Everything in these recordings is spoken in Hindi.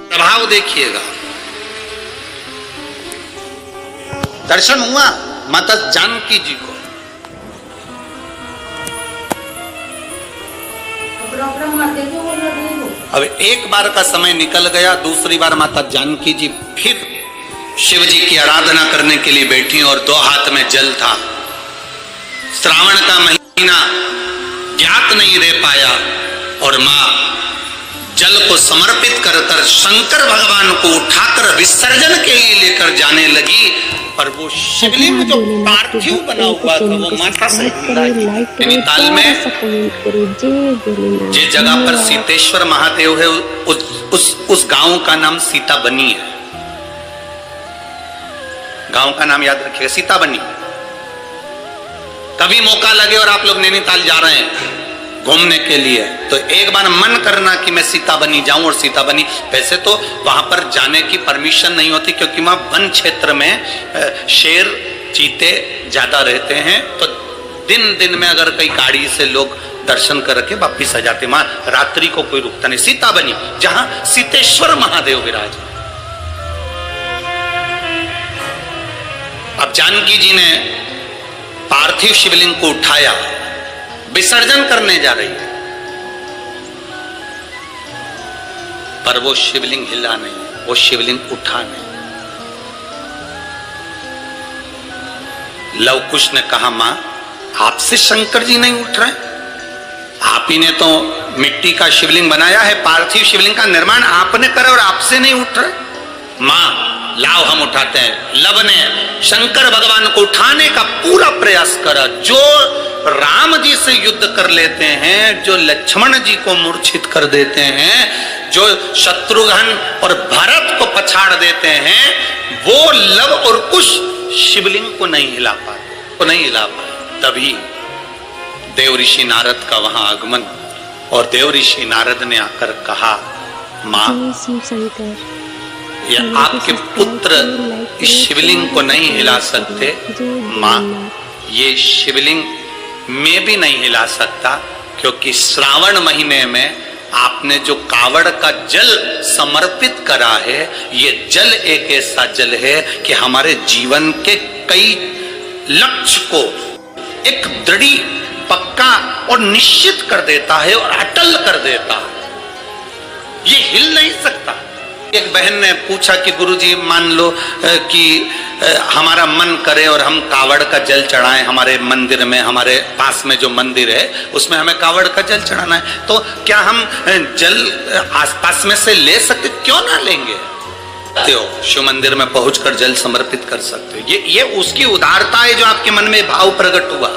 प्रभाव देखिएगा। दर्शन हुआ माता जानकी जी को। अब एक बार का समय निकल गया, दूसरी बार माता जानकी जी फिर शिव जी की आराधना करने के लिए बैठी और दो हाथ में जल था। श्रावण का महीना ज्ञात नहीं रह पाया और मां जल को समर्पित कर कर शंकर भगवान को उठाकर विसर्जन के लिए लेकर जाने लगी। पर वो शिवलिंग जो पार्थिव बना हुआ था वो माता से नैनीताल में जिस जगह पर सीतेश्वर महादेव है उस गांव का नाम सीता बनी है। गांव का नाम याद रखिएगा, सीता बनी। कभी मौका लगे और आप लोग नैनीताल जा रहे हैं घूमने के लिए तो एक बार मन करना कि मैं सीता बनी जाऊं। और सीता बनी वैसे तो वहां पर जाने की परमिशन नहीं होती क्योंकि वहां वन क्षेत्र में शेर चीते ज्यादा रहते हैं, तो दिन दिन में अगर कई गाड़ी से लोग दर्शन करके वापिस आ जाते, वहां रात्रि को कोई रुकता नहीं। सीता बनी जहां सीतेश्वर महादेव विराज। अब जानकी जी ने पार्थिव शिवलिंग को उठाया, विसर्जन करने जा रही है, पर वो शिवलिंग हिला नहीं, वो शिवलिंग उठा नहीं। लव कुश ने कहा मां आपसे शंकर जी नहीं उठ रहे, आप ही ने तो मिट्टी का शिवलिंग बनाया है, पार्थिव शिवलिंग का निर्माण आपने करा और आपसे नहीं उठ रहे। मां लाओ हम उठाते हैं। लव ने शंकर भगवान को उठाने का पूरा प्रयास करा। जो राम जी से युद्ध कर लेते हैं, जो लक्ष्मण जी को मूर्छित कर देते हैं, जो शत्रुघ्न और भरत को पछाड़ देते हैं, वो लव और कुश शिवलिंग को नहीं हिला पाए। तभी देव ऋषि नारद का वहां आगमन और देव ऋषि नारद ने आकर कहा मां या आपके पुत्र इस शिवलिंग को नहीं हिला सकते, मां ये शिवलिंग मैं भी नहीं हिला सकता क्योंकि श्रावण महीने में आपने जो कावड़ का जल समर्पित करा है, ये जल एक ऐसा जल है कि हमारे जीवन के कई लक्ष्य को एक दृढ़ पक्का और निश्चित कर देता है और अटल कर देता है, ये हिल नहीं सकता। एक बहन ने पूछा कि गुरुजी मान लो कि हमारा मन करे और हम कावड़ का जल चढ़ाएं हमारे मंदिर में, हमारे पास में जो मंदिर है उसमें हमें कावड़ का जल चढ़ाना है, तो क्या हम जल आसपास में से ले सकते? क्यों ना लेंगे? शिव मंदिर में पहुंचकर जल समर्पित कर सकते हो। ये उसकी उदारता है जो आपके मन में भाव प्रकट हुआ।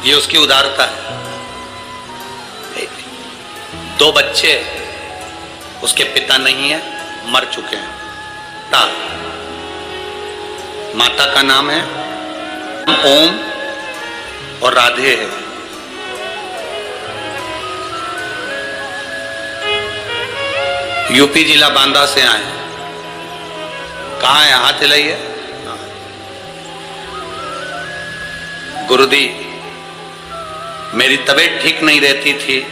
ये उसकी उदारता है। दो बच्चे, उसके पिता नहीं है, मर चुके हैं। माता का नाम है ओम और राधे है। यूपी जिला बांदा से आए। कहाँ है? हाथ हिलाइए। गुरुदी मेरी तबीयत ठीक नहीं रहती थी,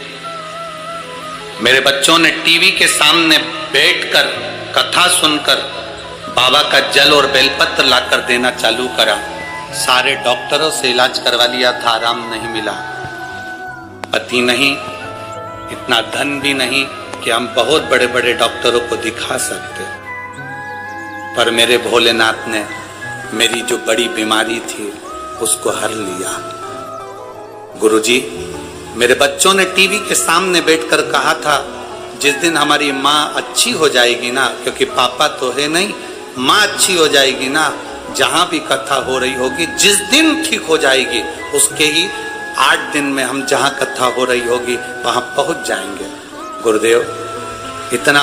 मेरे बच्चों ने टीवी के सामने बैठकर कथा सुनकर बाबा का जल और बेलपत्र लाकर देना चालू करा। सारे डॉक्टरों से इलाज करवा लिया था, आराम नहीं मिला। पति नहीं, इतना धन भी नहीं कि हम बहुत बड़े बड़े डॉक्टरों को दिखा सकते, पर मेरे भोलेनाथ ने मेरी जो बड़ी बीमारी थी उसको हर लिया। गुरुजी मेरे बच्चों ने टीवी के सामने बैठकर कहा था जिस दिन हमारी माँ अच्छी हो जाएगी ना, क्योंकि पापा तो है नहीं, माँ अच्छी हो जाएगी ना, जहां भी कथा हो रही होगी जिस दिन ठीक हो जाएगी उसके ही 8 दिन में हम जहां कथा हो रही होगी वहां पहुंच जाएंगे। गुरुदेव इतना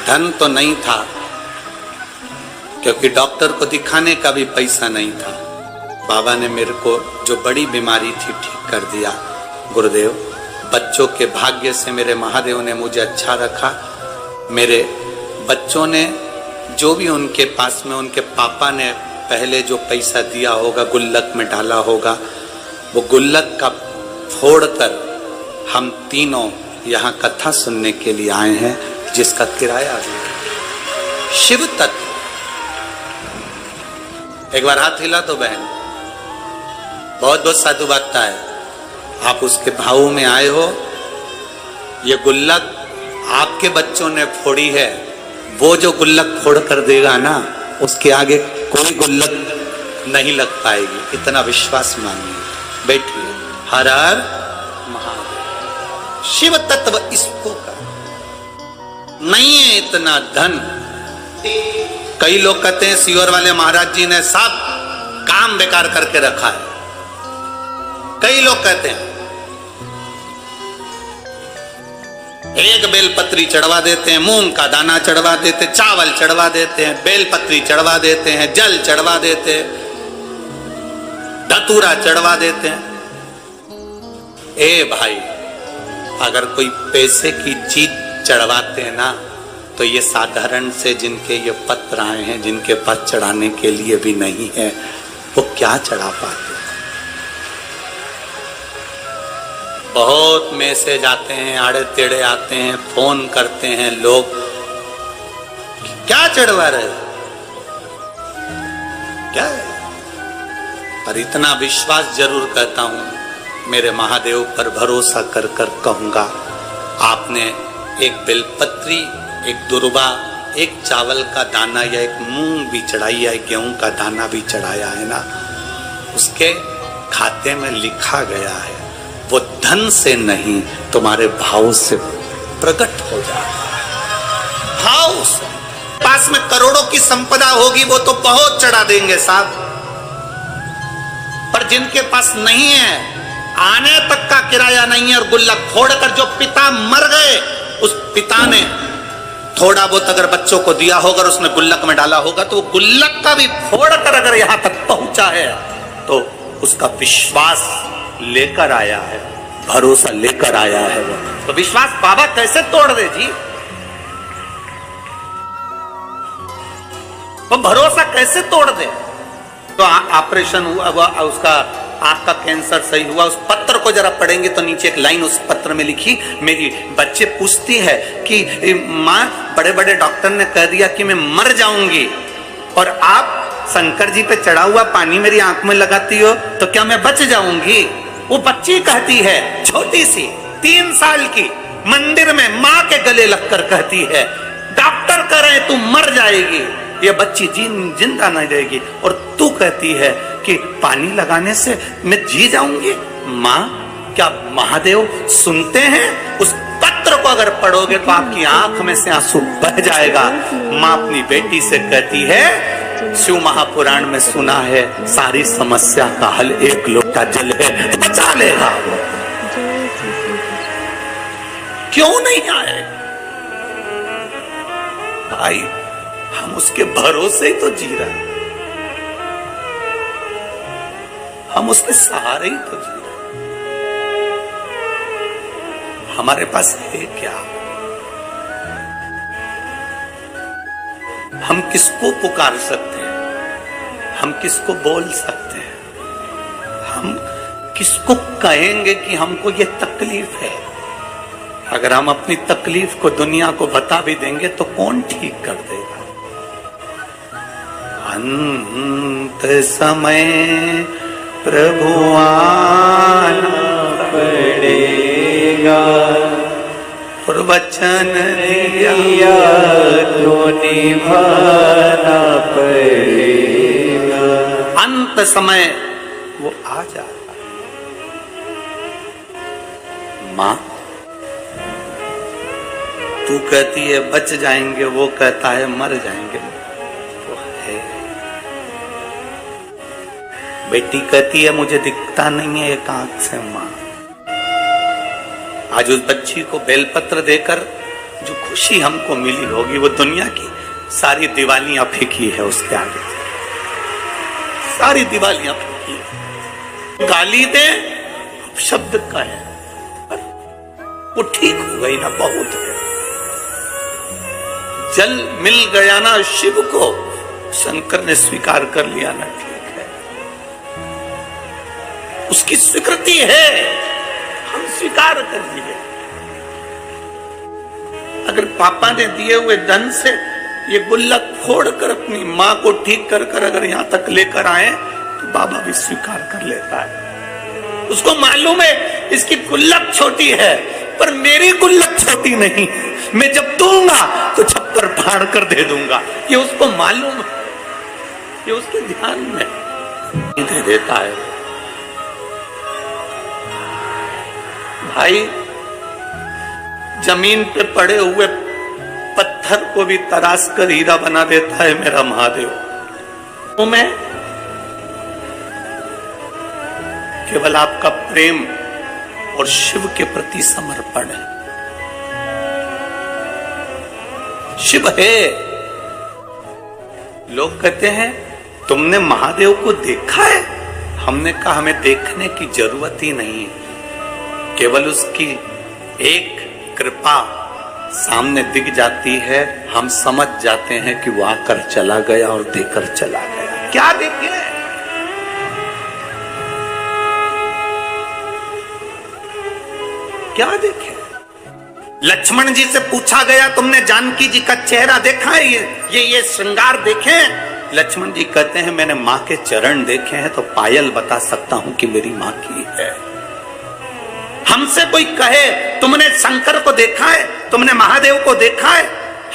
धन तो नहीं था क्योंकि डॉक्टर को दिखाने का भी पैसा नहीं था। बाबा ने मेरे को जो बड़ी बीमारी थी ठीक कर दिया। गुरुदेव बच्चों के भाग्य से मेरे महादेव ने मुझे अच्छा रखा। मेरे बच्चों ने जो भी उनके पास में उनके पापा ने पहले जो पैसा दिया होगा गुल्लक में डाला होगा, वो गुल्लक का फोड़कर हम तीनों यहाँ कथा सुनने के लिए आए हैं, जिसका किराया भी शिव तत्व। एक बार हाथ हिला तो बहन, बहुत बहुत साधु बातता है। आप उसके भाव में आए हो। ये गुल्लक आपके बच्चों ने फोड़ी है, वो जो गुल्लक फोड़ कर देगा ना, उसके आगे कोई गुल्लक नहीं लग पाएगी, इतना विश्वास मानिए। बैठिए। हर हर महादेव। शिव तत्व इसको का नहीं है इतना धन। कई लोग कहते हैं सीहोर वाले महाराज जी ने सब काम बेकार करके रखा है। कई लोग कहते हैं एक बेलपत्री चढ़वा देते हैं, मूंग का दाना चढ़वा देते, चावल चढ़वा देते हैं, बेलपत्री चढ़वा देते हैं, जल चढ़वा देते हैं, धतूरा चढ़वा देते हैं। ए भाई, अगर कोई पैसे की चीज चढ़वाते हैं ना, तो ये साधारण से जिनके ये पत्र आए हैं, जिनके पास चढ़ाने के लिए भी नहीं है, वो क्या चढ़ा पाते। बहुत मैसेज आते हैं, आड़े टेढ़े आते हैं, फोन करते हैं लोग, क्या चढ़वा रहे हो, क्या है? पर इतना विश्वास जरूर करता हूं, मेरे महादेव पर भरोसा कर कर कहूंगा, आपने एक बेलपत्री, एक दुर्बा, एक चावल का दाना या एक मूंग भी चढ़ाई या एक गेहूं का दाना भी चढ़ाया है ना, उसके खाते में लिखा गया है, वो धन से नहीं तुम्हारे भाव से प्रकट हो जाता है। भाव से। पास में करोड़ों की संपदा होगी, वो तो बहुत चढ़ा देंगे साहब, पर जिनके पास नहीं है, आने तक का किराया नहीं है, और गुल्लक फोड़कर जो पिता मर गए, उस पिता ने थोड़ा बहुत अगर बच्चों को दिया होगा, उसने गुल्लक में डाला होगा, तो वो गुल्लक का भी फोड़कर अगर यहां तक पहुंचा है, तो उसका विश्वास लेकर आया है, भरोसा लेकर आया है। वो तो विश्वास बाबा कैसे तोड़ दे जी, वो भरोसा कैसे तोड़ दे। तो ऑपरेशन हुआ, उसका आंख का कैंसर सही हुआ, उस पत्र को जरा पढ़ेंगे तो नीचे एक लाइन उस पत्र में लिखी, मेरी बच्चे पूछती है कि माँ, बड़े बड़े डॉक्टर ने कह दिया कि मैं मर जाऊंगी, और आप शंकर जी पे चढ़ा हुआ पानी मेरी आंख में लगाती हो, तो क्या मैं बच जाऊंगी। वो बच्ची कहती है, छोटी सी 3 साल की, मंदिर में माँ के गले लगकर कहती है, डॉक्टर कह रहे तू मर जाएगी, ये बच्ची जिंदा नहीं रहेगी, और तू कहती है कि पानी लगाने से मैं जी जाऊंगी। माँ, क्या महादेव सुनते हैं? उस पत्र को अगर पढ़ोगे तो आपकी आंख में से आंसू बह जाएगा। माँ अपनी बेटी से कहती है, शिव महापुराण में सुना है, सारी समस्या का हल एक लोटा जल है, बचा लेगा वो। क्यों नहीं आए भाई? हम उसके भरोसे ही तो जी रहे हैं, हम उसके सहारे ही तो जी रहे हैं। हमारे पास है क्या? हम किसको पुकार सकते हैं? हम किसको बोल सकते हैं? हम किसको कहेंगे कि हमको ये तकलीफ है? अगर हम अपनी तकलीफ को दुनिया को बता भी देंगे तो कौन ठीक कर देगा? अंत समय प्रभु आना पड़ेगा, और वचन दिया तो निभाना पड़ेगा। अंत समय वो आ जाएगा। माँ, तू कहती है बच जाएंगे, वो कहता है मर जाएंगे। वो है। बेटी कहती है मुझे दिखता नहीं है एक आंख से। माँ, आज उस बच्ची को बेलपत्र देकर जो खुशी हमको मिली होगी, वो दुनिया की सारी दिवालियां फीकी है उसके आगे। सारी दिवालियां फीकी है। गाली दे, शब्द कहे, वो ठीक हो गई ना, बहुत है। जल मिल गया ना शिव को, शंकर ने स्वीकार कर लिया ना, ठीक है, उसकी स्वीकृति है। स्वीकार करिए। अगर पापा ने दिए हुए धन से ये गुल्लक फोड़कर अपनी मां को ठीक कर कर अगर यहां तक लेकर आए तो बाबा भी स्वीकार कर लेता है। उसको मालूम है इसकी गुल्लक छोटी है, पर मेरी गुल्लक छोटी नहीं, मैं जब दूंगा तो छप्पर फाड़ कर दे दूंगा। ये उसको मालूम है, ये उसके ध्यान में दे देता है। भाई जमीन पे पड़े हुए पत्थर को भी तराश कर हीरा बना देता है मेरा महादेव। तो मैं केवल आपका प्रेम और शिव के प्रति समर्पण है। शिव है। लोग कहते हैं तुमने महादेव को देखा है? हमने कहा हमें देखने की जरूरत ही नहीं है, केवल उसकी एक कृपा सामने दिख जाती है, हम समझ जाते हैं कि वो आकर चला गया और देकर चला गया। क्या देखे? क्या देखे? लक्ष्मण जी से पूछा गया तुमने जानकी जी का चेहरा देखा है? ये श्रृंगार देखे? लक्ष्मण जी कहते हैं मैंने मां के चरण देखे हैं तो पायल बता सकता हूं कि मेरी मां की है। हमसे कोई कहे तुमने शंकर को देखा है, तुमने महादेव को देखा है,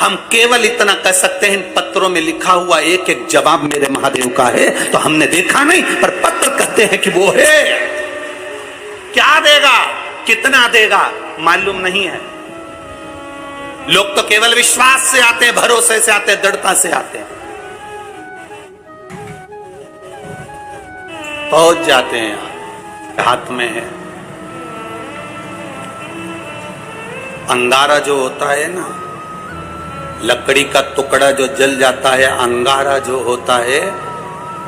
हम केवल इतना कह सकते हैं इन पत्रों में लिखा हुआ एक एक जवाब मेरे महादेव का है। तो हमने देखा नहीं, पर पत्र कहते हैं कि वो है। क्या देगा, कितना देगा मालूम नहीं है। लोग तो केवल विश्वास से आते हैं, भरोसे से आते हैं, दृढ़ता से आते हैं, पहुंच जाते हैं। यहां हाथ में है अंगारा जो होता है ना, लकड़ी का टुकड़ा जो जल जाता है, अंगारा जो होता है,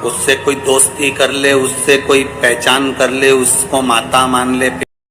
उससे कोई दोस्ती कर ले, उससे कोई पहचान कर ले, उसको माता मान ले,